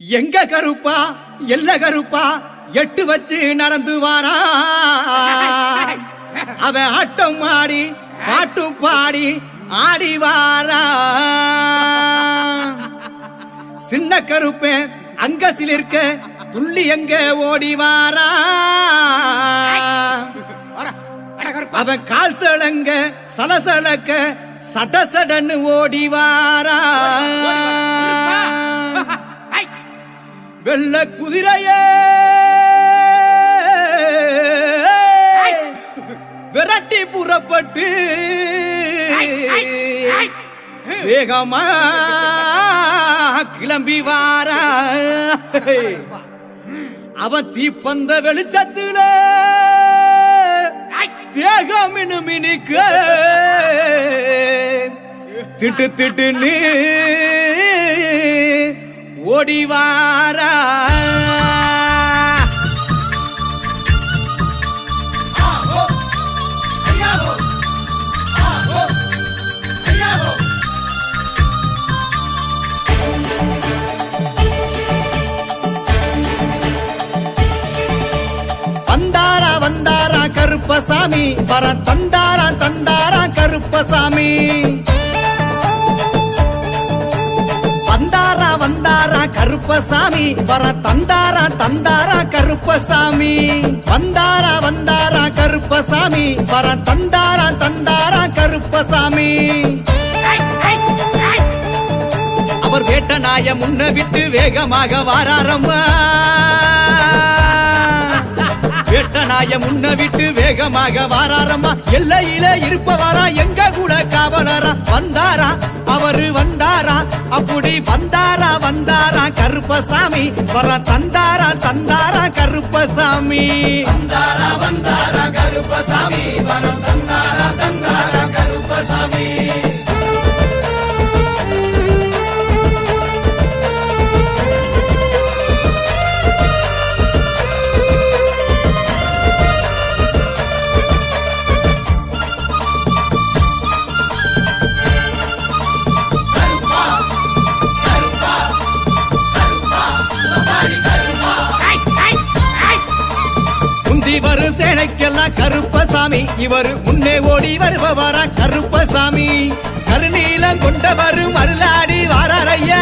எங்க கருப்பா எல்ல கருப்பா எட்டு வச்சு நடந்து வாரா அவன் ஆட்டம் ஆடி பாட்டும் பாடி ஆடி வாரா சின்ன கருப்பேன் அங்க சிலிர்க்க துள்ளி எங்க ஓடி வாரா அவன் கால் சலங்க சலசலக்க சடசடன்னு ஓடி வாரா வெள்ள குதிரையே விரட்டி புறப்பட்டு வேகமா கிளம்பி வாரா அவன் தீப்பந்த வெளிச்சத்துல தேகம் மினுமினுக்க திட்டு திட்டுன்னு ஓடி வாரா வந்தாரா வந்தாரா கருப்பசாமி வர தந்தாரா தந்தாரா கருப்பசாமி வந்தாரா வந்தாரா கருப்பசாமி வர தந்தாரா தந்தாரா கருப்பசாமி வந்தாரா வந்தாரா கருப்பசாமி வர தந்தாரா தந்தாரா கருப்பசாமி அவர் வேட்ட நாய முன்ன விட்டு வேகமாக வாராரம்மா வேட்ட நாய முன்ன விட்டு வேகமாக வாராரம்மா எல்லையில இருப்பவரா எங்க கூட காவலரா வந்தாரா அவரு வந்தாரா அப்படி வந்தாரா வந்தாரா கருப்பசாமி வர தந்தாரா தந்தாரா கருப்பசாமி வந்தாரா வந்தாரா கருப்பசாமி வர தந்தாரா தந்தாரா கருப்பசாமி வரும் சேனைக்கெல்லாம் கருப்பசாமி இவர் முன்னே ஓடி வருபவரா கருப்பசாமி கருநீலம் கொண்டவர் மருளாடி வாராரையா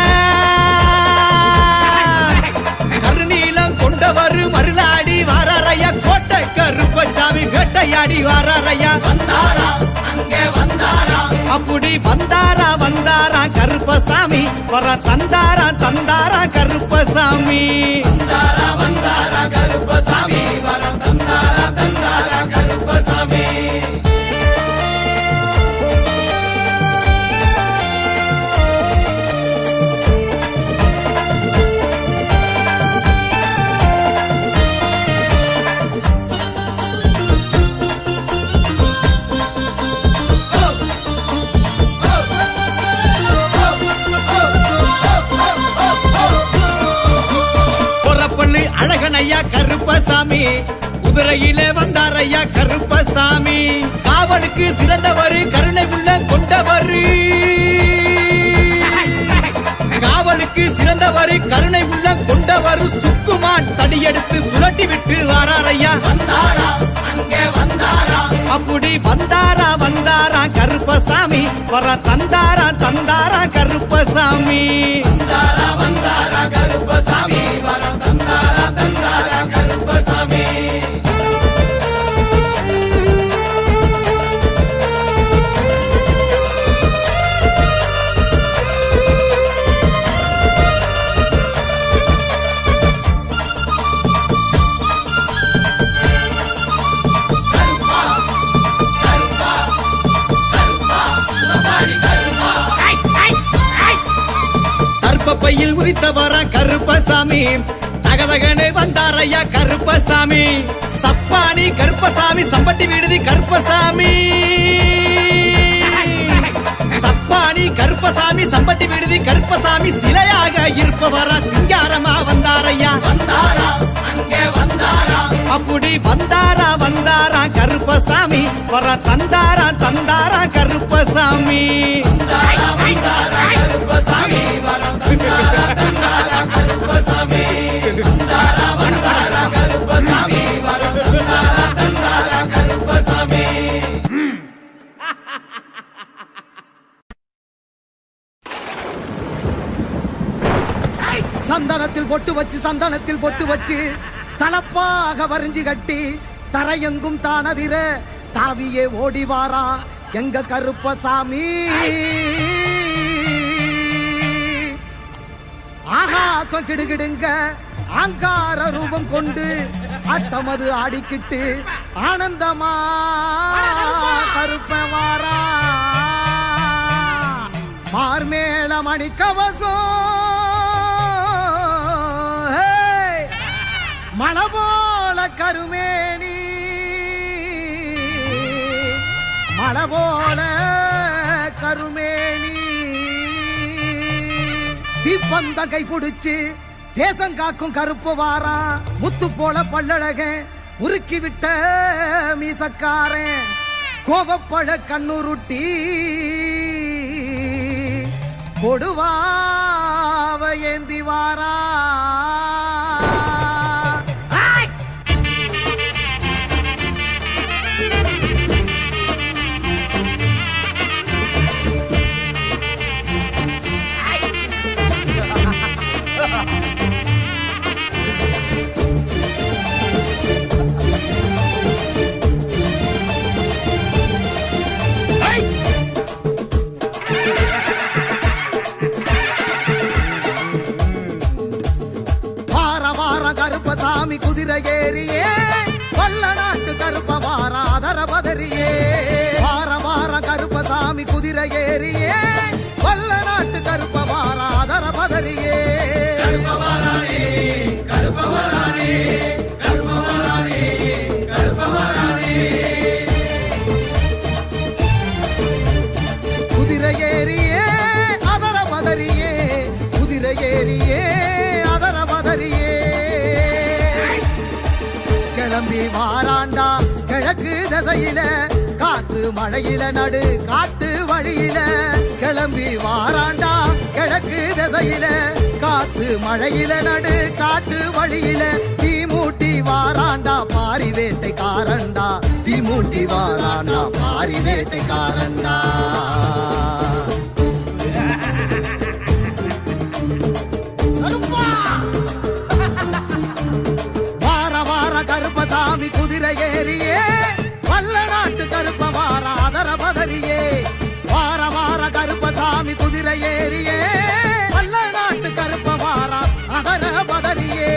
கருநீலம் கொண்டவர் மருளாடி வாராரையா கோட்டை கருப்பசாமி வேட்டையாடி வாராரையா வந்தாரா அங்கே வந்தாரா அப்படி வந்தாரா வந்தாரா கருப்பசாமி வர தந்தாரா தந்தாரா கருப்பசாமி வந்தாரா வந்தாரா கருப்பசாமி வர தந்தாரா தந்தாரா கருப்பசாமி அழகனையா கருப்பசாமி குதிரையிலே வந்தாரையா கருப்பசாமி காவலுக்கு சிறந்தவர் கருணை உள்ள கொண்டவர் காவலுக்கு சிறந்தவர் கருணை உள்ள கொண்டவர் சுக்குமான் தடியெடுத்து சுழட்டி விட்டு வாராரையா வந்தாரா அங்கே வந்தாரா அப்படி வந்தாரா வந்தாரா கருப்பசாமி வர தந்தாரா தந்தாரா கருப்பசாமி வந்தாரா வந்தாரா கருப்பசாமி வர தந்தாரா தந்தாரா கருப்பசாமி பையில் உரித்தவரா கருப்பசாமி தகதகனே வந்தாரையா கருப்பசாமி சப்பானி கருப்பசாமி சம்பட்டி விடுதி கருப்பசாமி சப்பானி கருப்பசாமி சம்பட்டி விடுதி கருப்பசாமி சிலையாக இருப்பவரா சிங்காரமா வந்தாரையா வந்தாரா அங்கே வந்தாரா அப்படி வந்தாரா வந்தாரா கருப்பசாமி வர தந்தாரா தந்தாரா கருப்பசாமி வந்தாரா வந்தாரா கருப்பசாமி வர தந்தாரா தந்தாரா கருப்பசாமி சந்தனத்தில் பொட்டு வச்சு தலப்பாக வரிஞ்சு கட்டி தரையெங்கும் தானதிர தாவியே ஓடிவாரா எங்க கருப்பசாமி. ஆகாசம் கிடுகிடுங்க ஆங்கார ரூபம் கொண்டு அட்டமது ஆடிக்கிட்டு ஆனந்தமா கருப்பவாரா. மார்மேள மணிக்கவசம் மலபோல கருமேனி மலபோல கருமேனி தீப்பந்த கை பிடிச்சு தேசம் காக்கும் கருப்பு வாரா. முத்து போல பல்லழக உருக்கி விட்ட மீசக்காரன் கோவப்பழ கண்ணுருட்டி கொடுவாவ ஏந்தி வாரா. கருப்பசாமி குதிரை ஏறியே கொல்ல நாட்டு கருப்ப வாராதர பதறியே. வார கருப்பசாமி குதிரை ஏறியே கொல்ல நாட்டு கருப்ப வாராதர பதறியே. குதிரை ஏறியே அதர பதறியே குதிரை ஏறியே அதர பதறியே. கிளம்பி வாராண்டா கிழக்கு திசையில காத்து மழையில நடு காட்டு வழியில. கிளம்பி வாராண்டா கிழக்கு திசையில காத்து மழையில நடு காட்டு வழியில. தீமூட்டி வாராண்டா பாரி வேட்டைக்காரண்டா தீமூட்டி வாராண்டா பாரி வேட்டைக்காரண்டா. கருப்பசாமி குதிரை ஏறியே வல்ல நாட்டு கருப்ப வாராதர பதறியே. வார கருப்பசாமி குதிரை ஏறியே வல்ல நாட்டு கருப்ப வாரா அதர பதறியே.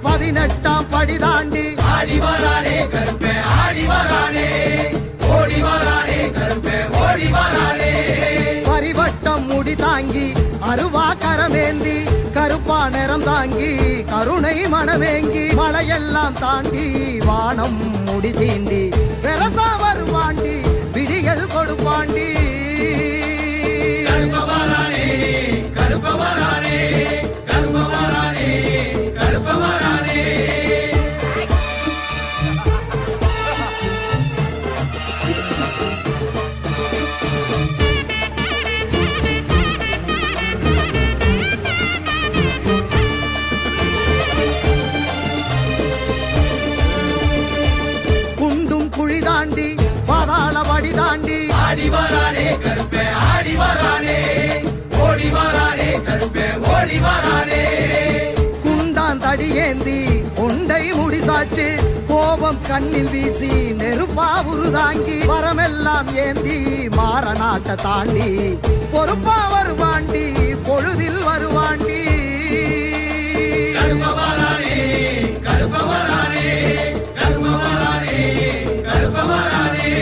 பதினெட்டாம் படி தாண்டி ஆடி வரானே கருப்பே ஆடி வரானே ஓடி வரானே கருப்பே ஓடி வரானே. பரிவட்டம் முடி தாங்கி அருவா கரமேந்தி கருப்பா நிறம் தாங்கி கருணை மனமேங்கி மலையெல்லாம் தாண்டி வானம் முடி தீண்டி பெரசா வருவாண்டி விடிகள் கொடுப்பாண்டி. கருப்பவரானே கருப்பவரானே கருப்பவரானே கருப்பவரானே. குண்டும் குழி தாண்டி பாதாள வடி தாண்டி ஆடி வரானே கருப்பே ஆடி வரானே ஓடி வரானே கருப்பே ஓடி வரானே. குண்டான் தடியேந்தி கொண்டை முடிசாச்சு கோபம் கண்ணில் வீசி நெருப்பா உருதாங்கி வரமெல்லாம் ஏந்தி மாற நாட்டை தாண்டி பொறுப்பா வருவாண்டி பொழுதில் வருவாண்டி. கருப்பவரானே கருப்பவரானே கருப்பவரானே கருப்பவரானே.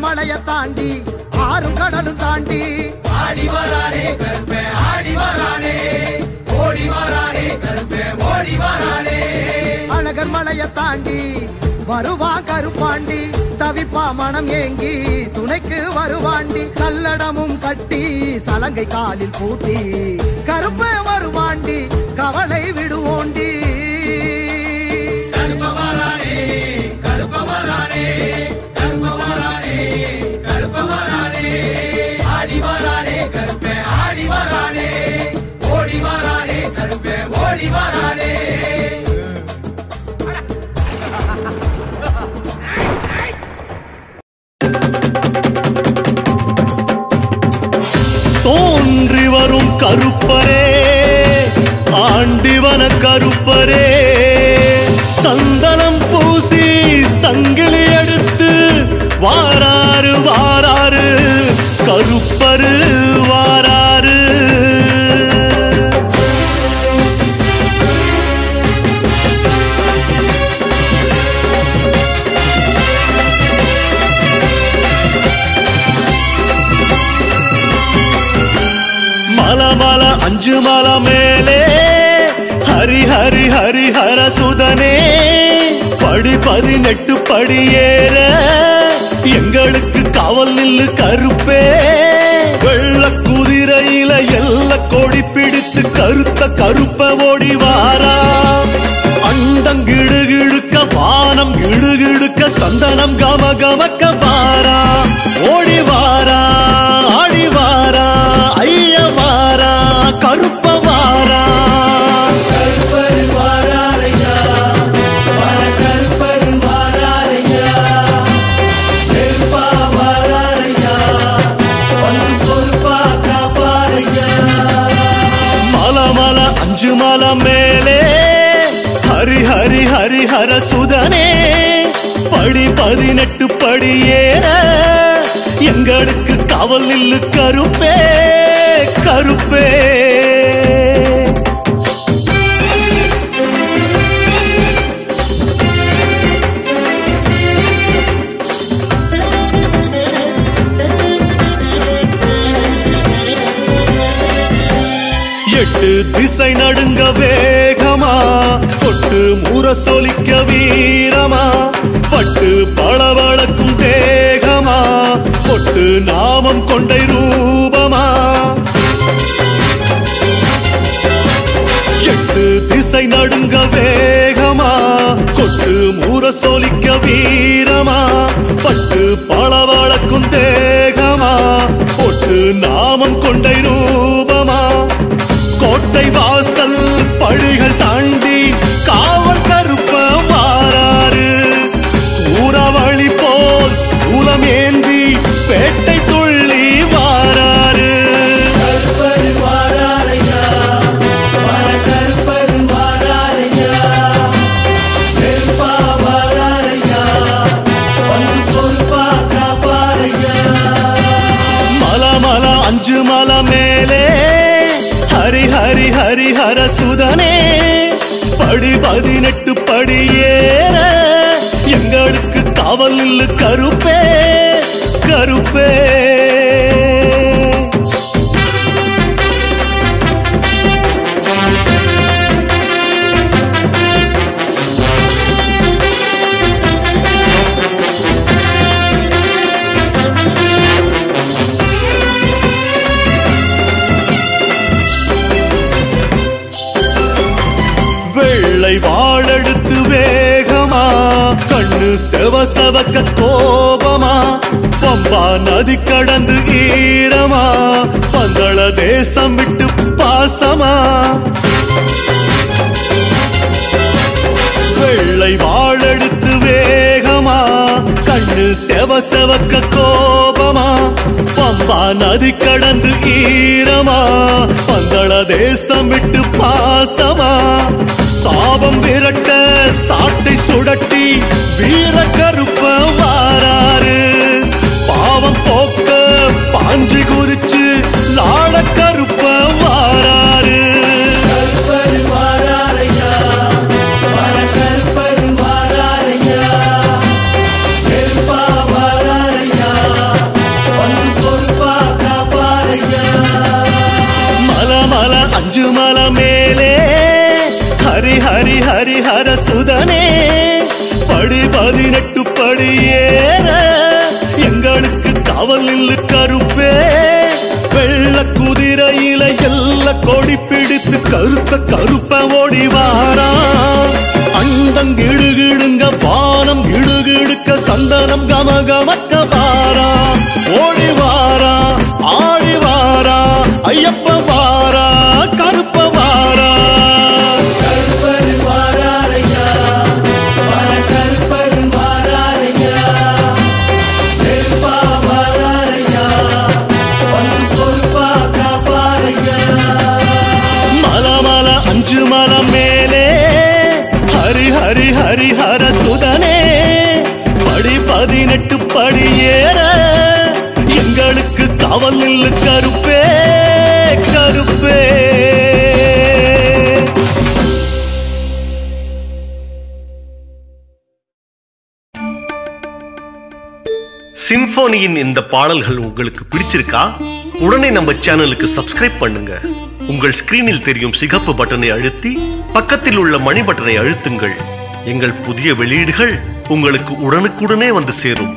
மலைய வருவான் கருப்பாண்டி தவிப்பா மனம் ஏங்கி துணைக்கு வருவாண்டி கல்லடமும் கட்டி சலங்கை காலில் பூட்டி கருப்ப வருவாண்டி கவலை விடுவோண்டி கருப்பவரானே கருப்பவரானே கருப்பவரானே கருப்பவரானே ஆடி வரானே கருப்பே ஆடி வரானே ஓடி வரானே கருப்பே ஓடி வரானே தோன்றி வரும் கருப்பரே ஆண்டிவன கருப்பரே சந்தனம் பூசி சங்கிலி எடுத்து வாராரு வாராரு கருப்பரு வாராரு மலமல அஞ்சு மல மேலே ஹரி ஹரி ஹரி ஹர சுதனே படி 18 படி ஏற எங்களுக்கு காவல் நில்லு கருப்பே வெள்ள குதிரையில எல்ல கொடி பிடித்து கருத்த கருப்ப ஓடி வாரா அண்டங்கிடுகிடுக்க வானம் இடுகிடுக்க சந்தனம் கம கமக்க வாரா ஓடி வாரா ஆடி வாரா ஐய வாரா கருப்ப வாரா கருப்பரு வாராரையா வர கருப்பரு வாராரையா செருப்பா வாராரையா வந்து பொறுப்பா காப்பாரையா மலமல அஞ்சு மல மேலே ஹரி ஹரி ஹரி ஹர சுதனே படி 18 படி ஏற எங்களுக்கு காவல் நில்லு கருப்பே கருப்பே எட்டு திசை நடுங்க வேகமா கொட்டு முரசொலிக்க வீரமா பட்டு பளபளக்கும் தேகமா கொட்டு நாமம் கொண்டை ரூபமா எட்டு திசை நடுங்க வேகமா கொட்டு முரசொலிக்க வீரமா பட்டு பளபளக்கும் தேகமா கொட்டு நாமம் கொண்டை ரூபமா கோட்டை வாசல் பழிகள் தாண்டி காவல் கருப்ப வாராரு சூறாவளி போல் சூலம் ஏந்தி பேட்டை துள்ளி வாராரு கருப்பரு வாராரையா வர கருப்பரு வாராரையா செருப்பா வாராரையா வந்து பொறுப்பா காப்பாரையா மலமல அஞ்சு மல மேலே ஹரி ஹரி ஹரி ஹர சுதனே படி 18 படி ஏற எங்களுக்கு காவல் நில்லு கருப்பே கருப்பே வெள்ளை வாழெடுத்து வேகமா கண்ணு செவசவக்க கோபமா பம்பா நதி கடந்து ஈரமா பந்தள தேசம் விட்டு பாசமா வெள்ளை வாழெடுத்து வேகமா கண்ணு செவசவக்க கோபமா பம்பா நதி கடந்து ஈரமா பந்தள தேசம் விட்டு பாசமா சாபம் விரட்ட சாட்டை சுடட்டி வீர கருப்ப வாராரு பாவம் போக்க பாஞ்சி குறிச்சு லாட கருப்ப வாராரு கருப்பரு வாராரையா வர கருப்பரு வாராரையா செருப்பா வாராரையா வந்து பொறுப்பா காப்பாரையா மலமல அஞ்சு மல மேலே ஹரி ஹரி ஹரி ஹர சுதனே படி 18 படி ஏற எங்களுக்கு காவல் நில்லு கருப்பே. வெள்ள குதிரையில எல்ல கொடி பிடித்து கருப்ப ஓடி வாரா. அண்டம் கிடுகிடுங்க வானம் இடுகிடுக்க சந்தனம் கமகமக்க வாரா. ஓடி வாரா ஆடி வாரா ஐயப்ப வாரா கருப்ப வாரா. கருப்பர் வாராரையா வர கருப்பர் வாராரையா செருப்பா வாராரையா வந்து பொறுப்பா காப்பாரையா. மலமல 5 மலை மேலே ஹரி ஹரி ஹரிஹர சுதனே. படி 18 படி ஏற எங்களுக்கு காவல் நில்லு கருப்பே கருப்பே. சிம்போனியின் இந்த பாடல்கள் உங்களுக்கு பிடிச்சிருக்கா? உடனே நம்ம சேனலுக்கு சப்ஸ்கிரைப் பண்ணுங்க. உங்கள் ஸ்கிரீனில் தெரியும் சிகப்பு பட்டனை அழுத்தி பக்கத்தில் உள்ள மணி பட்டனை அழுத்துங்கள். எங்கள் புதிய வெளியீடுகள் உங்களுக்கு உடனுக்குடனே வந்து சேரும்.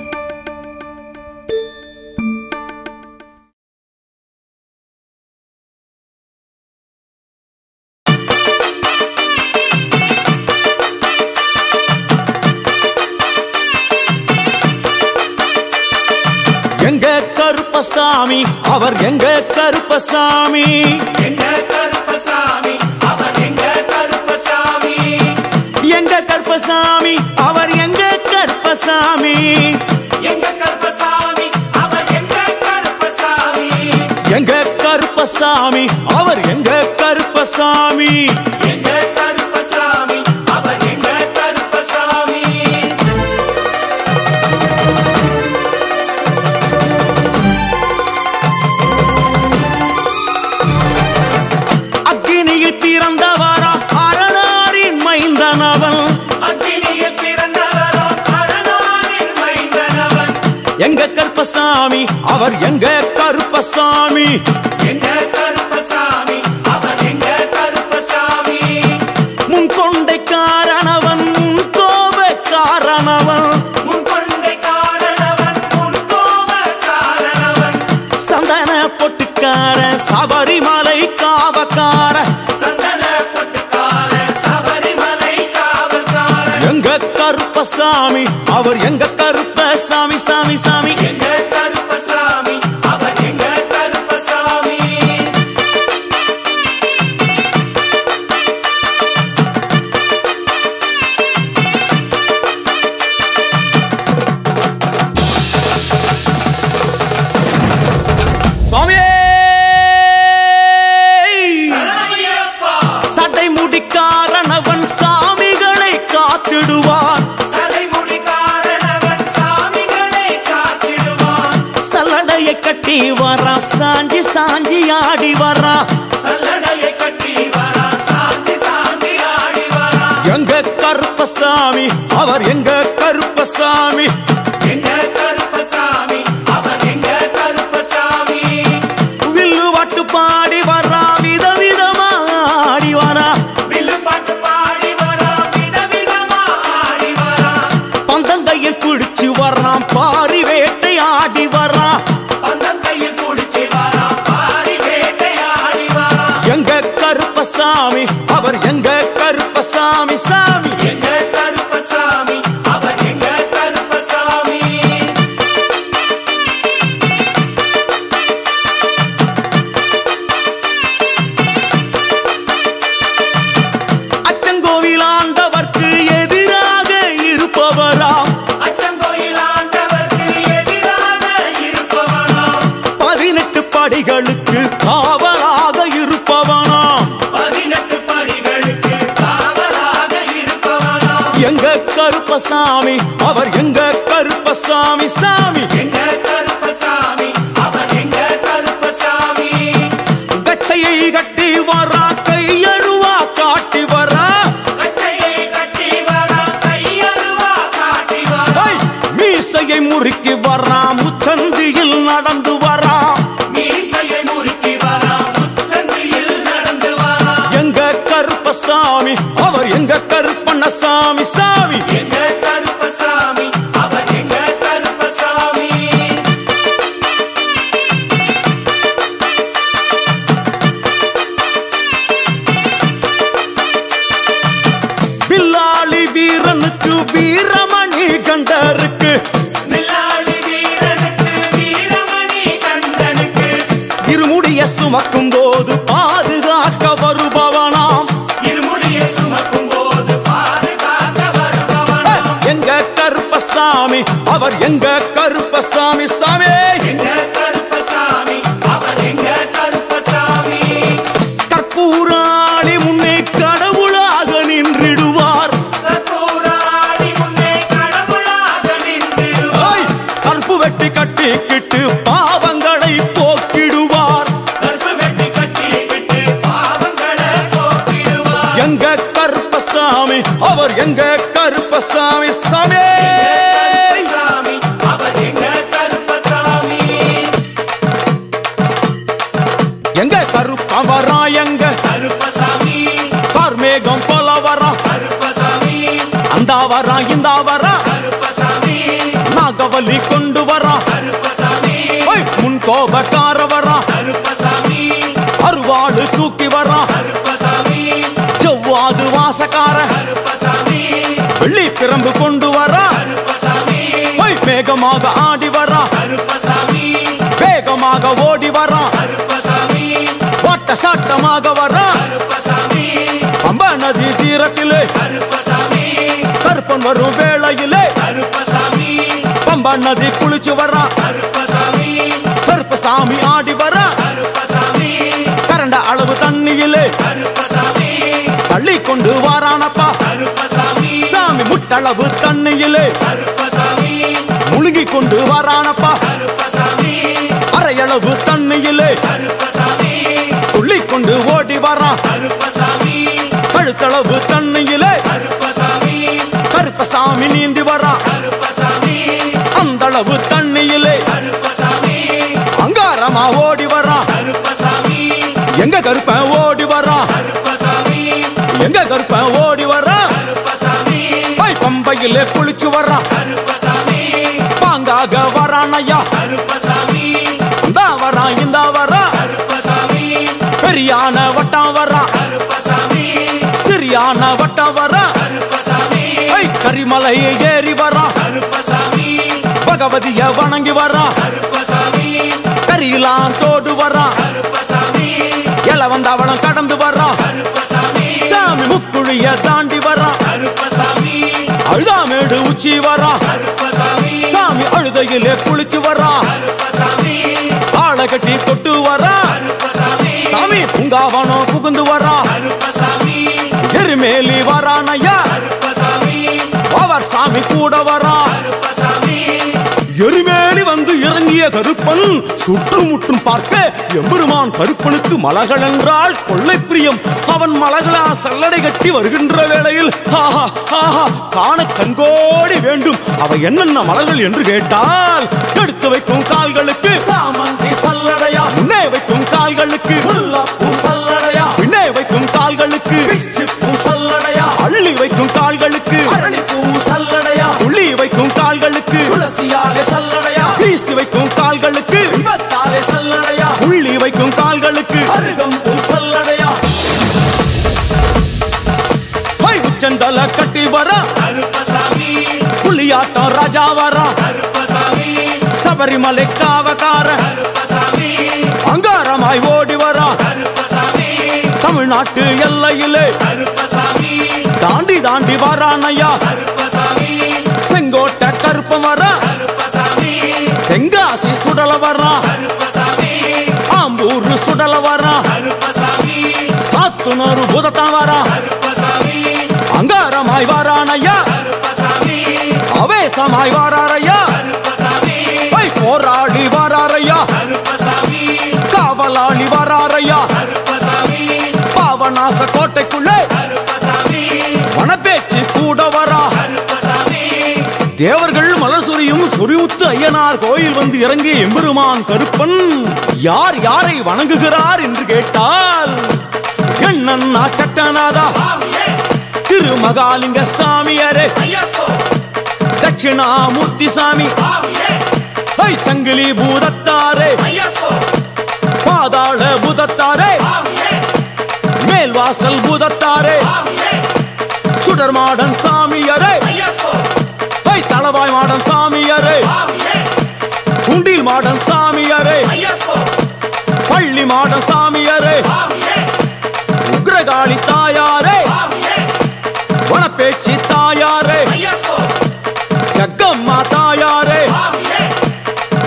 எங்க கருப்பசாமி அவர் எங்க கருப்பசாமி. எங்க கருப்பசாமி அவர் எங்க கருப்பசாமி. எங்க கருப்பசாமி அவர் எங்க கருப்பசாமி. எங்க கருப்பசாமி அவர் எங்க கருப்பசாமி. எங்க கருப்பசாமி அவர் எங்க கருப்பசாமி. எங்க கருப்பசாமி அவர் எங்க கருப்பசாமி. அக்கினியில் பிறந்தவரா அரணாரின் மைந்தனவன். அக்கினியில் பிறந்தவரோ அரணாரின் மைந்தனவன். எங்க கருப்பசாமி அவர் எங்க கருப்பசாமி. எங்க கருப்பசாமி அவர் எங்க கருப்பசாமி. முன் கொண்டை காரணவன் முன் கோப காரணவன். முன்கொண்டை காரணவன் முன்கோப காரணவன். சந்தன பொட்டுக்கார சபரிமலை காவக்கார. சந்தன பொட்டுக்கார சபரிமலை காவல்கார. எங்க கருப்பசாமி அவர் எங்க கருப்பசாமி சாமி சாமி. எங்க கருப்பசாமி அவர் எங்க கருப்பசாமி. சுவாமியே சரணமையப்பா. சட்டை முடிக்காரணவன் சாமிகளை காத்திடுவான். சடைமுடி காரணவன் சாமிகளை காத்திடுவான். சல்லடையை கட்டி வரா சாஞ்சி சாஞ்சி ஆடி வரா. சல்லடையை கட்டி வரா சாந்தி சாந்தி ஆடி வரா. எங்க கருப்பசாமி அவர் எங்க கருப்பசாமி. எங்க கருப்பசாமி அவர் எங்க கருப்பசாமி. வில்லு வாட்டு பாடி வரா விதவிதமா ஆடி வரா. வில்லு பாட்டு பாடி வரா விதவிதமா ஆடி வரா. பந்தங்கையில் பிடிச்சு வர்றான் பாரி வேட்டை ஆடி வரா. பந்தங்கையில் குடிச்சு வரா பாரி வேட்டையாடி வரா. எங்க கருப்பசாமி அவர் எங்க கருப்பசாமி சாமி. எங்க கருப்பசாமி அவர் எங்க கருப்பசாமி. அச்சங்கோவில் ஆண்டவர்க்கு எதிராக இருப்பவராம். அச்சங்கோயில் ஆண்டவர்க்கு எதிராக இருப்பவனாம். 18 படிகளுக்கு காவலாக இருப்பவனாம். 18 படிகளுக்கு காவலாக இருப்பவனாம். எங்க கருப்பசாமி அவர் எங்க கருப்பசாமி சாமி. எங்க கருப்பசாமி அவர் எங்க கருப்பசாமி. கச்சையை கட்டி வரா கையழுவா காட்டி வரா. கட்டையை கட்டி வரா கையருவா காட்டி வரா. ஐ, மீசையை முறுக்கி வரா முச்சந்தியில் நடந்து வரா. மீசையை முறுக்கி வரா முச்சந்தியில் நடந்து வரா. எங்க கருப்பசாமி அவர் எங்க கருப்பண்ணசாமி சாமி. எங்க கருப்பசாமி கருப்பசாமி சாமி எங்க கருப்பன் வரா எங்க கார்மேகம் போல வரா அந்த வரா இந்த வரா நாகவலி கொண்டு வரா முன் கோபக்கார வரா அருவாளு தூக்கி வரா செவ்வாது வாசக்கார வெள்ளி பிரம்பு கொண்டு வரா வேகமாக ஆடி வரா வேகமாக ஓடி வரா ஓட்ட சாட்டமாக வரா பம்பா நதி தீரத்திலே கருப்பன் வரும் வேளையிலே பம்பா நதி குளிச்சு வரா கருப்பசாமி ஆடி வரா கரண்ட அளவு தண்ணியிலே தள்ளி கொண்டு வாரானப்பா சாமி முட்டளவு தண்ணியிலே முழுகி கொண்டு வாரானப்பா அரையளவு தண்ணியிலே துள்ளி கொண்டு ஓடி வரா கழுத்தளவு தண்ணியிலே கருப்பசாமி நீந்தி வரா அந்த அளவு தண்ணியிலே அங்காரமா ஓடி வரா எங்க கருப்பன் ஓடி வரா எங்க கருப்பன் ஓடி வரா பம்பையிலே குளிச்சு வரா பாங்காக வரானையா இந்த வரா இந்த வரா பெரியான வட்டம் வரா சிறியான வட்டம் வரா கரிமலையை ஏறி வரா பகவதிய வணங்கி வரா கரியெல்லாம் தோடு வரா எல வந்தவளம் கடந்து வரா சாமி முக்குழிய தாண்டி வரா அழுதாமேடு உச்சி வரா சாமி அழுதையிலே குளிச்சு வரா ஆளை கட்டி தொட்டு வரா சாமி பூங்காவனம் புகுந்து வரா எருமேலி வரானையா அவர் சாமி கூட வரா எருமேலி வந்து இறங்கிய கருப்பன் சுற்றுமுற்றும் பார்க்க எம்பெருமான் கருப்பனுக்கு மலகள் என்றால் கொள்ளை பிரியம் அவன் மலகளா சல்லடை கட்டி வருகின்ற வேளையில் ஆஹா ஆஹா காண கண்கோடி வேண்டும் அவை என்னென்ன மலர்கள் என்று கேட்டால் எடுத்து வைக்கும் கால்களுக்கு சாமந்தி சல்லடையா முன்னே வைக்கும் கால்களுக்கு முல்லைப்பூ சல்லடையா பின்னே வைக்கும் கால்களுக்கு பிச்சிப்பூ சல்லடையா அள்ளி வைக்கும் கால்களுக்கு அரளிப்பூ சல்லடையா துள்ளி வைக்கும் கால்களுக்கு துளசியாலே சல்லடையா வீசி வைக்கும் கால்களுக்கு விபத்தாலே சல்லடையா உள்ளி வைக்கும் கால்களுக்கு அருகம்பூ சல்லடையா உச்சந்தல கட்டி வரா புலியாட்டம் ராஜா வரா சபரிமலை காவக்கார அங்காரமாய் ஓடி வரா தமிழ்நாட்டு எல்லையிலே தாண்டி தாண்டி வரானையா செங்கோட்டை கருப்பம் வரா தெங்காசி சுடல வரா ஆம்பூர் சுடல வரா சாத்துனூர் புதத்தான் வரா அங்காரமாய் வாரானையா அவேசமாய் வாராரையா போராடி வாராரையா காவலாளி வாராரையா பாவநாச கோட்டைக்குள்ளே வனப்பேச்சு கூட வரா தேவர்கள் மலசுரியும் சொரிமுத்து ஐயனார் கோயில் வந்து இறங்கிய எம்பெருமான் கருப்பன் யார் யாரை வணங்குகிறார் என்று கேட்டால் என்னன்னா சட்டநாதா திருமகாலிங்க சாமியாரே தட்சிணாமூர்த்தி சாமி சங்கிலி பூதத்தாரே பாதாள பூதத்தாரே மேல்வாசல் பூதத்தாரே சுடர்மாடன் சாமியாரே தளவாய் மாடன் சாமியாரே குண்டில் மாடன் சாமியாரே பள்ளி மாடன் சாமியாரே உக்ரகாளி தாயாரே வனப்பேச்சி தாயாரே ஜக்கம்மா தாயாரே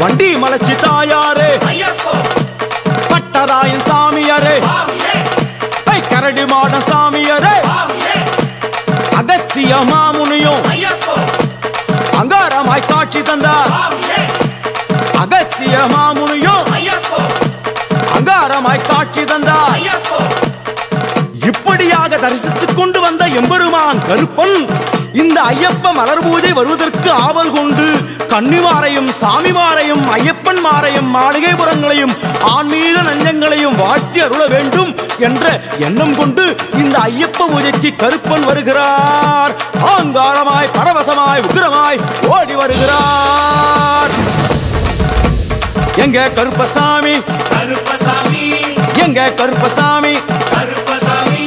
வண்டி மலைச்சி தாயாரே பட்டராயன் சாமியாரே கரடி மாடன் சாமியாரே அகஸ்திய மாமுனியும் அங்காரமாய் காட்சி தந்தார் அகஸ்திய மாமுனியும் அங்காரமாய் காட்சி தந்தார் இப்படியாக தரிசித்துக் கொண்டு வந்த எம்பெருமான் கருப்பன் இந்த ஐயப்ப மலர் பூஜை வருவதற்கு ஆவல் கொண்டு கன்னிமாரையும் சாமிமாரையும் ஐயப்பன்மாரையும் மாளிகைபுரங்களையும் ஆன்மீக நஞ்சங்களையும் வாழ்த்தி அருள வேண்டும் என்ற எண்ணம் கொண்டு இந்த ஐயப்ப பூஜைக்கு கருப்பன் வருகிறார். ஆங்காரமாய் பரவசமாய் உக்கிரமாய் ஓடி வருகிறார். எங்க கருப்பசாமி கருப்பசாமி எங்க கருப்பசாமி கருப்பசாமி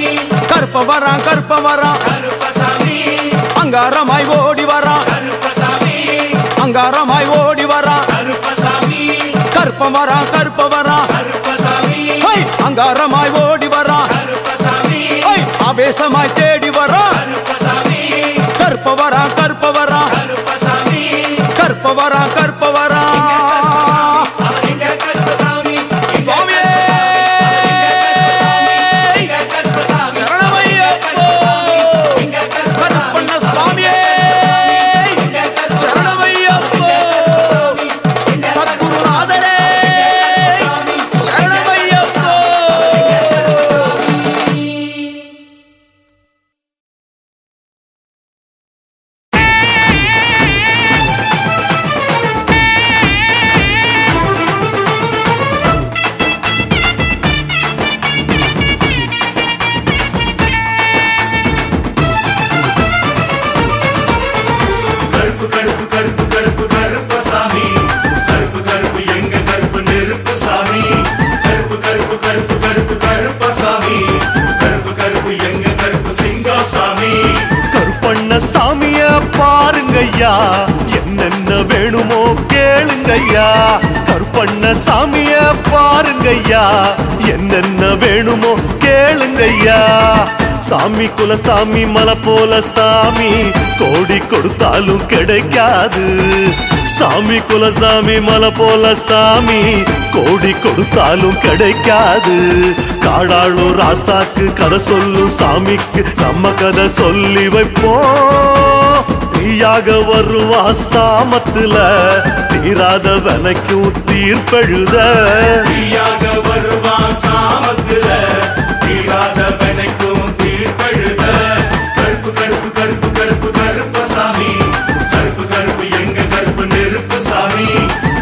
கருப்ப வரான் கருப்பசாமி அங்காரமாய் ஓடி வரான் கருப்பசாமி அங்காரமாய் ஓடி வரான் கருப்பசாமி கருப்ப வரான் கருப்பசாமி அங்காரமாய் ஓடி வரான் கருப்பசாமி ஆவேசமாய் தேடி வரான் கருப்பசாமி கருப்ப வரான் கருப்பசாமி கருப்ப வரான் அவர் இங்க கருப்பசாமி சுவாமியே கருப்பசாமி சரணமையப்போ கருப்பண்ண சுவாமியே சரணமையப்போ சத்குருநாதரே சரணமையப்போ. கருப்பு கருப்பு கருப்பு கருப்பு கருப்பசாமி கருப்பு கருப்பு எங்க கருப்பு நெருப்பு சாமி கருப்பு கருப்பு கருப்பு கருப்பு கருப்பசாமி கருப்பு கருப்பு எங்க கருப்பு சிங்காசாமி கருப்பண்ண சாமிய பாருங்கய்யா என்னென்ன வேணுமோ கேளுங்கய்யா கருப்பண்ண சாமிய பாருங்கய்யா என்னென்ன வேணுமோ கேளுங்கய்யா சாமி குலசாமி மலை போல சாமி கோடி கொடுத்தாலும் கிடைக்காது சாமி குலசாமி மலை போல சாமி கோடி கொடுத்தாலும் கிடைக்காது காடாளும் ராசாக்கு கதை சொல்லும் சாமிக்கு நம்ம கதை சொல்லி வைப்போம் தீயாக வருவா சாமத்துல தீராத வனைக்கும் தீர்ப்பெழுத தீயாக வருவா சாமத்துல தீராத வெனைக்கும் தீர்ப்பெழுத கருப்பு கருப்பு கருப்பு கருப்பு கருப்பசாமி கருப்பு கருப்பு எங்க கருப்பு நெருப்பு சாமி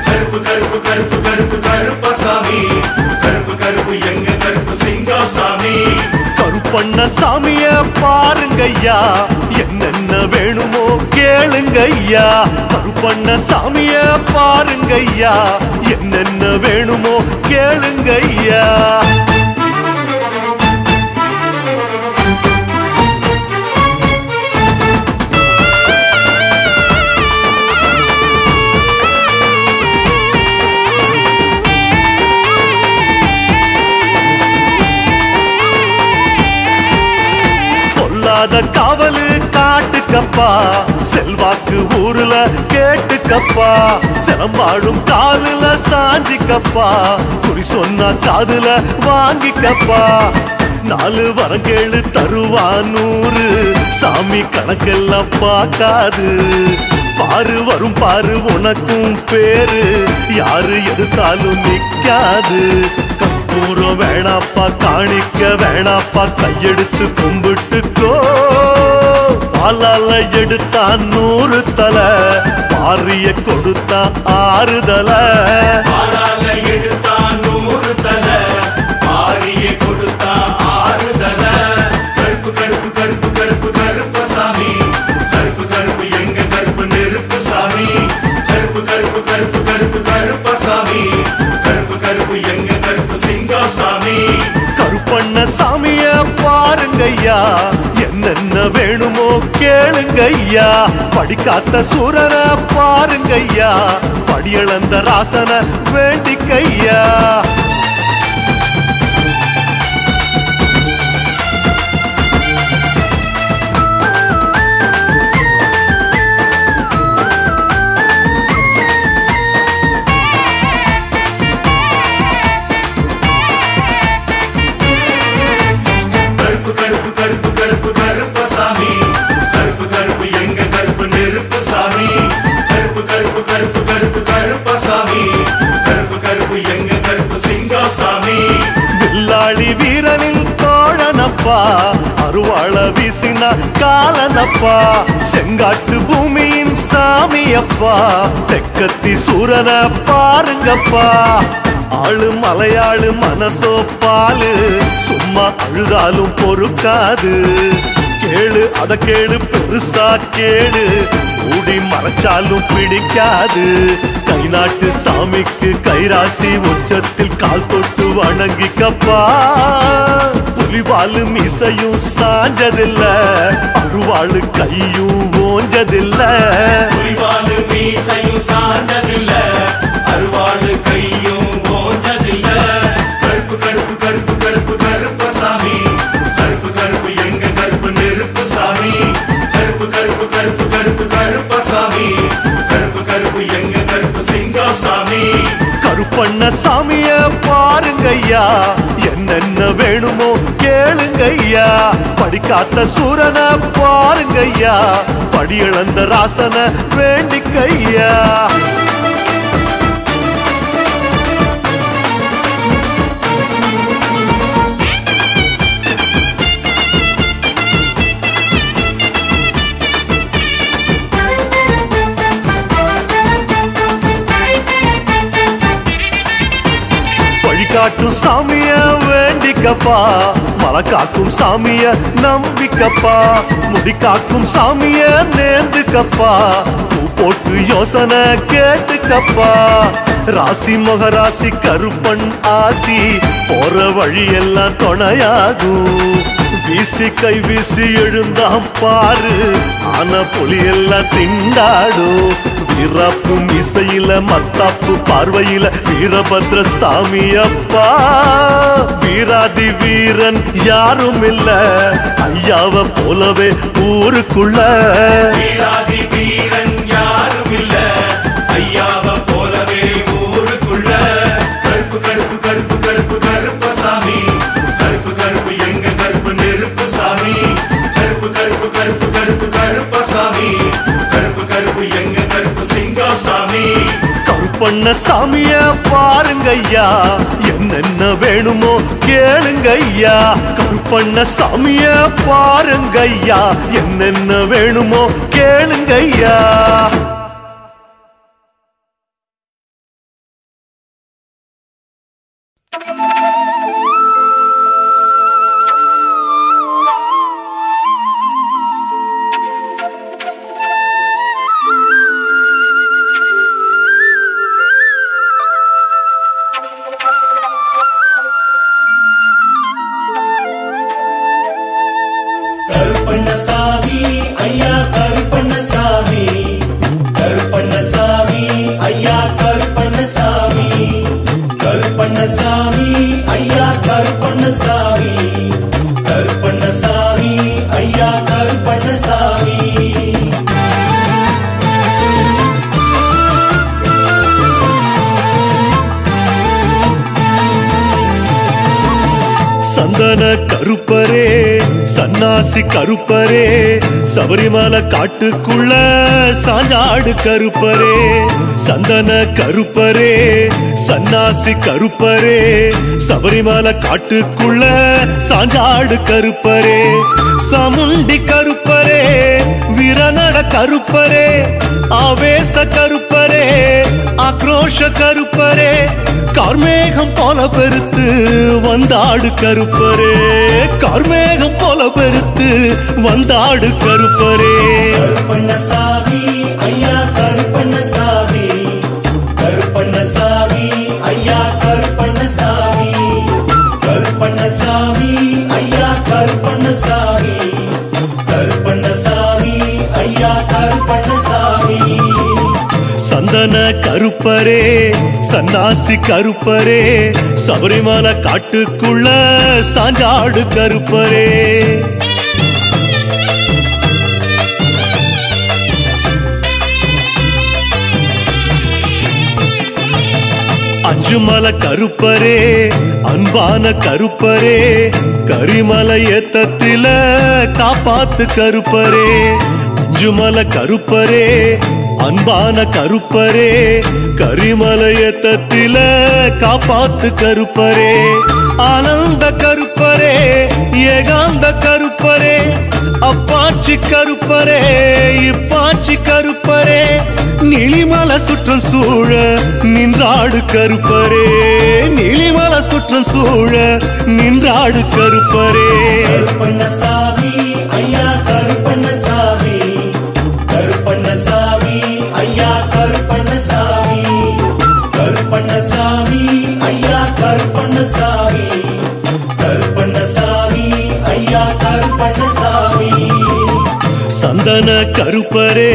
கருப்பு கருப்பு கருப்பு கருப்பு கருப்பசாமி கருப்பு கருப்பு எங்க கருப்பு சிங்காசாமி கருப்பண்ண சாமிய பாருங்கய்யா என்னென்ன வேணுமோ கேளுங்கய்யா கருப்பண்ண சாமிய பாருங்கய்யா என்னென்ன வேணுமோ கேளுங்கய்யா காவலு காட்டுக்கப்பா செல்வாக்கு ஊருல கேட்டுக்கப்பா சிலம்பாடும் காலுல சாஞ்சிக்கப்பா குறி சொன்னா காதுல வாங்கிக்கப்பா 4 வரங்கேளு தருவா 100 சாமி கணக்கெல்லாம் பார்க்காது பாரு வரும் பாரு உனக்கும் பேரு யாரு எதிர்த்தாலும் நிக்காது கற்பூரம் வேணாப்பா காணிக்க வேணாப்பா கையெடுத்து கும்பிட்டுக்கோ பாலால எடுத்தா 100 தலை பாரிய கொடுத்தா 6 தலை பாலால எடுத்தா 100 தலை பாரிய கொடுத்தா 6 தலை கருப்பு கருப்பு கருப்பு கருப்பு கருப்பசாமி கருப்பு கருப்பு எங்க கருப்பு நெருப்பு சாமி கருப்பு கருப்பு கருப்பு கருப்பு கருப்பசாமி கருப்பு கருப்பு எங்க கருப்பு சிங்காசாமி கருப்பண்ண சாமிய பாருங்கய்யா என்னென்ன வேணுமோ கேளுங்கய்யா படிக்காத்த சூரனை பாருங்கய்யா படியளந்த ராசன வேண்டிக்கையா கருப்பு கருப்பு கருப்பு கருப்பசாமி கருப்பு கருப்பு எங்க கருப்பு நெருப்பு சாமி கருப்பு கருப்பு கருப்பு கருப்பு கருப்பசாமி கருப்பு கருப்பு எங்க கருப்பு சிங்காசாமி வில்லாளி வீரனின் தோழனப்பா அருவாள வீசினா காலனப்பா செங்காட்டு பூமியின் சாமியப்பா தெக்கத்தி சூரன பாருங்கப்பா ஆளு மலையாளு மனசோ பாலு சும்மா அழுதாலும் பொறுக்காது கேளு அத கேளு பெருசா கேளு மூடி மறைச்சாலும் பிடிக்காது கை நாட்டு சாமிக்கு கைராசி உச்சத்தில் கால் தொட்டு வணங்கிக்கப்பா புலிவாலு மீசையும் சாஞ்சதில்ல அருவாளு கையும் ஓஞ்சதில்ல புலிவாலு மீசையும் சாஞ்சதில்ல அருவாளு கையும் ஓஞ்சதில்ல கருப்பு கருப்பு கருப்பு கருப்பு கருப்பசாமி கருப்பு கருப்பு எங்க கருப்பு நெருப்பு சாமி கருப்பு கருப்பு கருப்பு கருப்பு கருப்பசாமி கருப்பு கருப்பு எங்க கருப்பு சிங்கசாமி கருப்பண்ண சாமிய பாருங்கய்யா என்னென்ன வேணுமோ கேளுங்கய்யா படிக்காத்த சூரன பாருங்கய்யா படி இழந்த ராசன வேண்டிக்கையா காட்டும் சாமிய வேண்டிக்கப்பா மலை காக்கும் சாமிய நம்பிக்கப்பா முடி காக்கும் சாமிய நேர்ந்துக்கப்பா பூ போட்டு யோசனை கேட்டுக்கப்பா ராசி மகராசி கருப்பன் ஆசி போற வழியெல்லாம் துணையாகும் வீசி கை வீசி எழுந்தாம் பாரு ஆன புலியெல்லாம் திண்டாடும் வீரப்பு இசையில மத்தாப்பு பார்வையில வீரபத்ர சாமி அப்பா வீராதி வீரன் யாரும் இல்ல ஐயாவ போலவே ஊருக்குள்ள வீராதி வீரன் யாரும் இல்ல ஐயாவ போலவே ஊருக்குள்ள கருப்பு கருப்பு கருப்பு கருப்பு கருப்பசாமி கருப்பு கருப்பு எங்க கருப்பு நெருப்பு சாமி கருப்பு கருப்பு கருப்பு கருப்பு கருப்பசாமி கருப்பு கருப்பு எங்க கருப்பு சிங்கசாமி கருப்பண்ண சாமிய பாருங்கய்யா என்னென்ன வேணுமோ கேளுங்கய்யா கருப்பண்ண சாமிய பாருங்கய்யா என்னென்ன வேணுமோ கேளுங்கய்யா கருப்பண்ணசாமி ஐயா கருப்பண்ணசாமி கருப்பண்ணசாமி ஐயா கருப்பண்ணசாமி கருப்பண்ணசாமி ஐயா கருப்பண்ணசாமி கருப்பண்ணசாமி ஐயா கருப்பண்ணசாமி சந்தன கருப்பரே சன்னாசி கருப்பரே சபரிமலை காட்டுக்குள்ள சாஞ்சாடு கருப்பரே சந்தன கருப்பரே சன்னாசி கருப்பரே சபரிமலை காட்டுக்குள்ள சாஞ்சாடு கருப்பரே சமுண்டி கருப்பரே வீரநட கருப்பரே ஆவேச கருப்பரே ஆக்ரோஷ கருப்பரே கார்மேகம் போல பெருத்து வந்தாடு கருப்பரே கார்மேகம் போல பெருத்து வந்தாடு கருப்பரே கருப்பண்ணசாமி ஐயா கருப்பண்ணசாமி கருப்பண்ணசாமி ஐயா கருப்பண்ணசாமி கருப்பண்ணசாமி ஐயா கருப்பண்ணசாமி கருப்பண்ணசாமி ஐயா கருப்பண்ணசாமி சந்தன கருப்பரே சன்னாசி கருப்பரே சபரிமலை காட்டுக்குள்ள சாஞ்சாடு கருப்பரே அஞ்சுமலை கருப்பரே அன்பான கருப்பரே கரிமலை ஏத்தத்தில காப்பாத்து கருப்பரே அஞ்சுமலை கருப்பரே அன்பான கருப்பரே கரிமலை ஏத்தத்தில காப்பாத்து கருப்பரே ஆனந்த கருப்பரே ஏகாந்த கருப்பரே கருப்பரே அப்பாச்சி கருப்பரே இப்பாச்சி கருப்பரே நிலிமல சுற்றம் சூழ நின்றாடு கருப்பரே நிலிமல சுற்றம் சூழ நின்றாடு கருப்பரே கருப்பண்ணசாமி ஐயா கருப்பண்ணசாமி கருப்பண்ணசாமி ஐயா கருப்பண்ணசாமி கருப்பண்ணசாமி ஐயா கருப்பண்ணசாமி கருப்பண்ணசாமி ஐயா கருப்பண்ணசாமி சந்தன கருப்பரே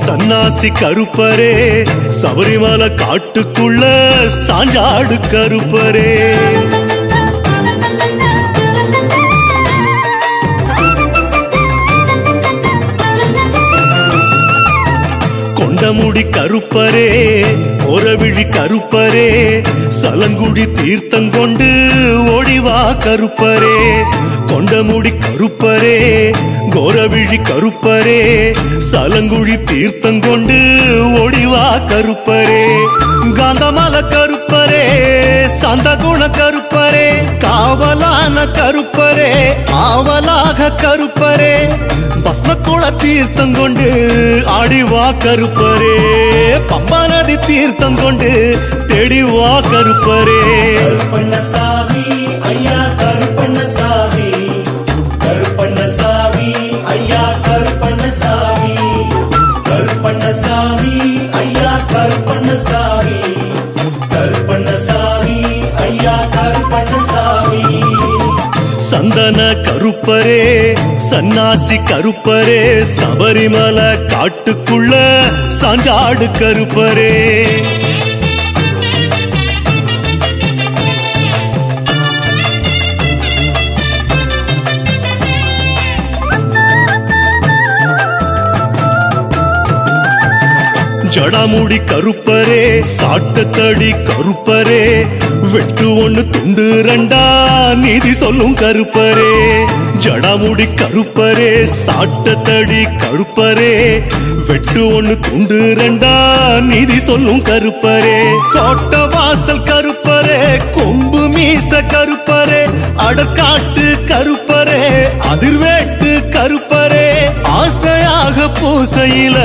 சன்னாசி கருப்பரே சபரிமலை காட்டுக்குள்ள சாஞ்சாடு கருப்பரே கொண்டமுடி கருப்பரே ஒரவிழி கருப்பரே சலங்குடி தீர்த்தங்கொண்டு ஓடிவா கருப்பரே கொண்டமுடி கருப்பரே கோரவிழி கருப்பரே சலங்குடி தீர்த்தங்கொண்டு ஓடிவா கருப்பரே காந்தமல கருப்பரே சந்தகுண கருப்பரே காவலான கருப்பரே ஆவலாக கருப்பரே பஸ்மக்குள தீர்த்தம் கொண்டு ஆடிவா கருப்பரே பம்பா நதி தீர்த்தம் கொண்டு தேடிவா கருப்பரே கருப்பண்ணசாமி ஐயா கருப்பண்ணசாமி கருப்பண்ணசாமி ஐயா கருப்பண்ணசாமி கருப்பண்ணசாமி ஐயா கருப்பண்ணசாமி கருப்பண்ணசாமி ஐயா கருப்பண்ணசாமி சந்தன கருப்பரே சன்னாசி கருப்பரே சபரிமலை காட்டுக்குள்ள சாஞ்சாடு கருப்பரே ஜடாமுடி கருப்பரே சாட்டத்தடி கருப்பரே வெட்டு ஒண்ணு துண்டு ரெண்டா நீதி சொல்லும் கருப்பரே ஜடாமுடி கருப்பரே சாட்டத்தடி கருப்பரே வெட்டு ஒண்ணு துண்டு ரெண்டா நீதி சொல்லும் கருப்பரே கோட்ட வாசல் கருப்பரே கொம்பு மீச கருப்பரே அடக்காட்டு கருப்பரே அதிர்வேட்டு கருப்பரே ஆசையாக பூசையில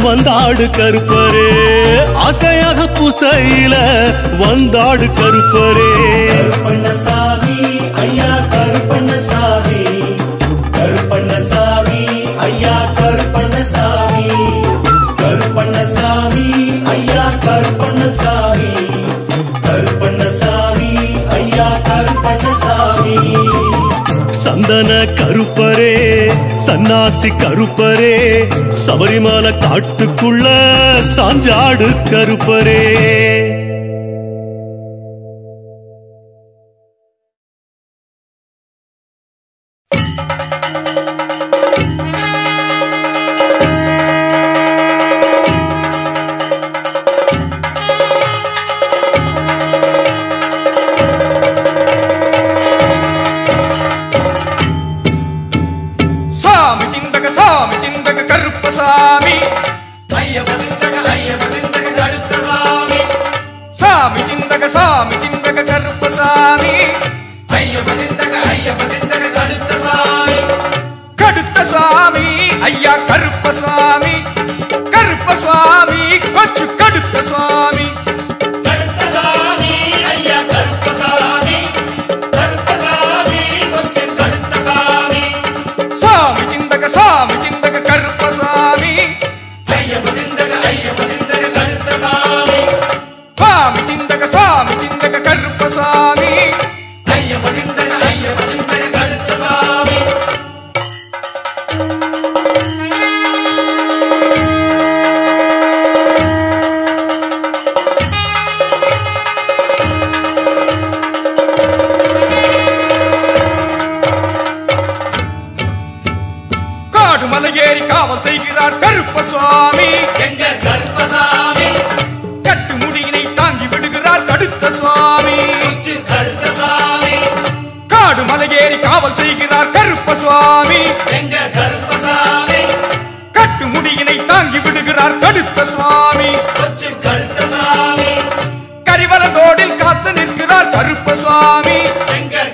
வந்தாடு கருப்பரே ஆசையாக பூசையில வந்தாடு கருப்பரே கருப்பண்ணசாமி ஐயா கருப்பண்ணசாமி கருப்பண்ணசாமி ஐயா கருப்பண்ணசாமி கருப்பண்ணசாமி ஐயா கருப்பண்ணசாமி கருப்பண்ணசாமி ஐயா கருப்பண்ணசாமி சந்தன கருப்பரே சன்னாசி கருப்பரே சபரிமலை காட்டுக்குள்ள சாஞ்சாடு கருப்பரே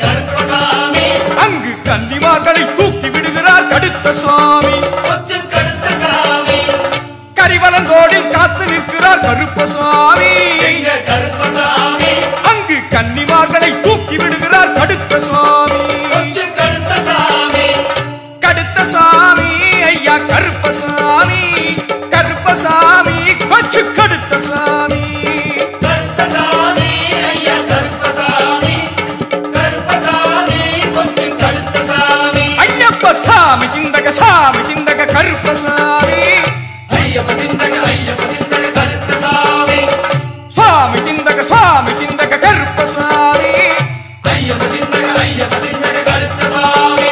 கருப்பசாமி அங்கு கன்னிமார்களை தூக்கி கடுத்த சுவாமி கொஞ்சம் கடுத்த சாமி கரிவலங்கோடில் காத்து நிற்கிறார் கருப்பசாமி எங்க கருப்பசாமி அங்கு கன்னிமார்களை தூக்கி விடுகிறார் கடுத்த சுவாமி கொஞ்சம் கடுத்த சாமி கடுத்த சாமி ஐயா கருப்பசாமி கருப்பசாமி கொஞ்சம் கடுத்த சாமி கடுத்த சாமி ஐயா கருப்பசாமி கருப்பசாமி கொஞ்சம் கடுத்த சாமி ஐயப்ப சாமி சிந்தக கருப்பசாமி ஐயப்ப திந்தக கடுத்த சாமி சுவாமி சிந்தக கருப்பசாமி ஐயப்ப திந்தக கடுத்த சாமி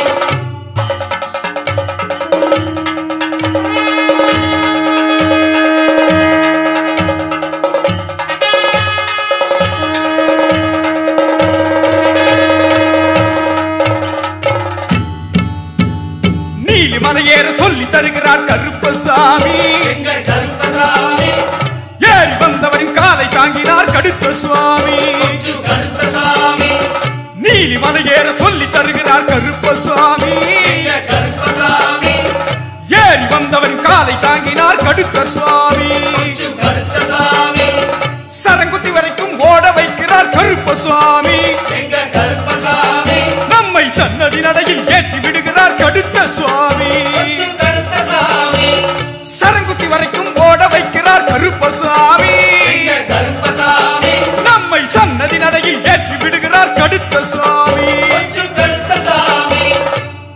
நீலிமலையேற சொல்லி தருகிறார் கருப்பசாமி எங்கள் கருப்பசாமி ஏறி வந்தவரின் காலை தாங்கினார் கடுத்த சுவாமி கொஞ்சம் கடுத்த சாமி நீலிமலையேற சொல்லி தருகிறார் கருப்பசாமி எங்கள் கருப்பசாமி ஏறி வந்தவரின் காலை தாங்கினார் கடுத்த சுவாமி கொஞ்சம் கடுத்த சாமி சரங்குத்தி வரைக்கும் ஓட வைக்கிறார் கருப்பசாமி எங்கள் கருப்பசாமி நம்மை சன்னதி நடையில் ஏற்றி விடுகிறார் கடுத்த சுவாமி கொஞ்சம் கடுத்த சாமி சரங்குத்தி வரைக்கும் ஓட வைக்கிறார் கருப்பசாமி எங்கள் கருப்பசாமி நம்மை சன்னதி நடையில் ஏற்றி விடுகிறார் கடுத்த சுவாமி கொஞ்சம் கடுத்த சாமி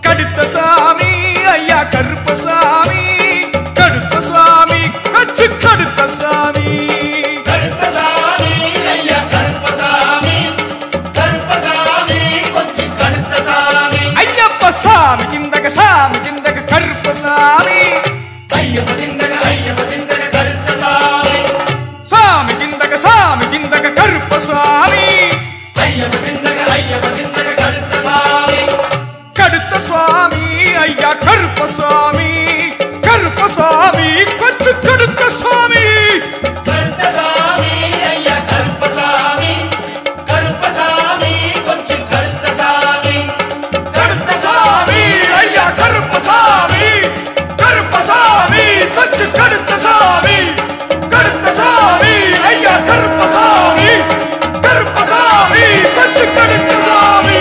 கடுத்த சாமி ஐயா கருப்பசாமி கடுத்த சுவாமி கச்சு கடுத்த சாமி கடுத்த சாமி ஐயா கருப்பசாமி கருப்பசாமி கொஞ்சம் கடுத்த சாமி ஐயப்ப சாமி சிந்தக கருப்பசாமி ஐயப்ப திந்தக கடுத்த சாமி சாமி சிந்தக கருப்பசாமி ஐயப்ப திந்தக கடுத்த சாமி கடுத்த சுவாமி ஐயா கருப்பசாமி கருப்பசாமி கொச்சு கடுத்த சுவாமி கடுத்த சாமி ஐயா கருப்பசாமி கருப்பசாமி கொஞ்சம் கடுத்த சாமி கடுத்த சாமி ஐயா கருப்பசாமி கருப்பசாமி கொச்சு கடுத்த சாமி கடுத்த சாமி ஐயா கருப்பசாமி கருப்பசாமி கொச்சு கடுத்த சாமி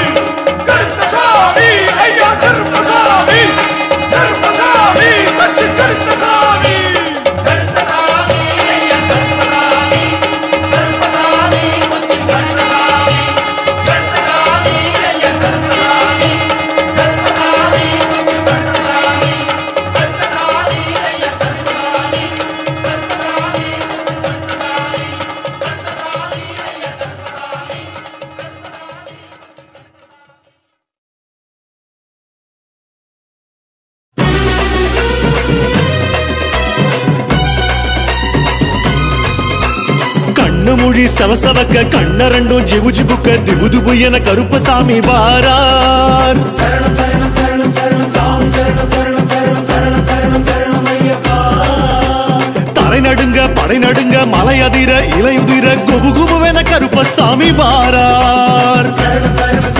கடுத்த சாமி ஐயா கருப்பசாமி கருப்பசாமி கொச்சு கடுத்த சாமி கடுத்த சாமி ஐயா கருப்பசாமி கருப்பசாமி கொஞ்சம் கடுத்த சாமி கடுத்த சாமி ஐயா கருப்பசாமி கருப்பசாமி கொஞ்சம் கடுத்த சாமி கடுத்த சாமி ஐயா கருப்பசாமி கருப்பசாமி கடுத்த சாமி கடுத்த சாமி ஐயா கருப்பசாமி கண்ணு மொழி சவசவக்க கண்ண ரெண்டும் ஜிபு ஜிபுக்க திபு திபு என கருப்பசாமி வாரார் சரணம் சரணம் சரணம் சரணம் சாமி சரணம் சரணம் சரணம் சரணம் சரணம் சரணம் ஐயப்பா தலை நடுங்க படை நடுங்க மலை அதிர இலையுதிர குபு குபுவென கருப்பசாமி வாரார் சரணம் சரணம்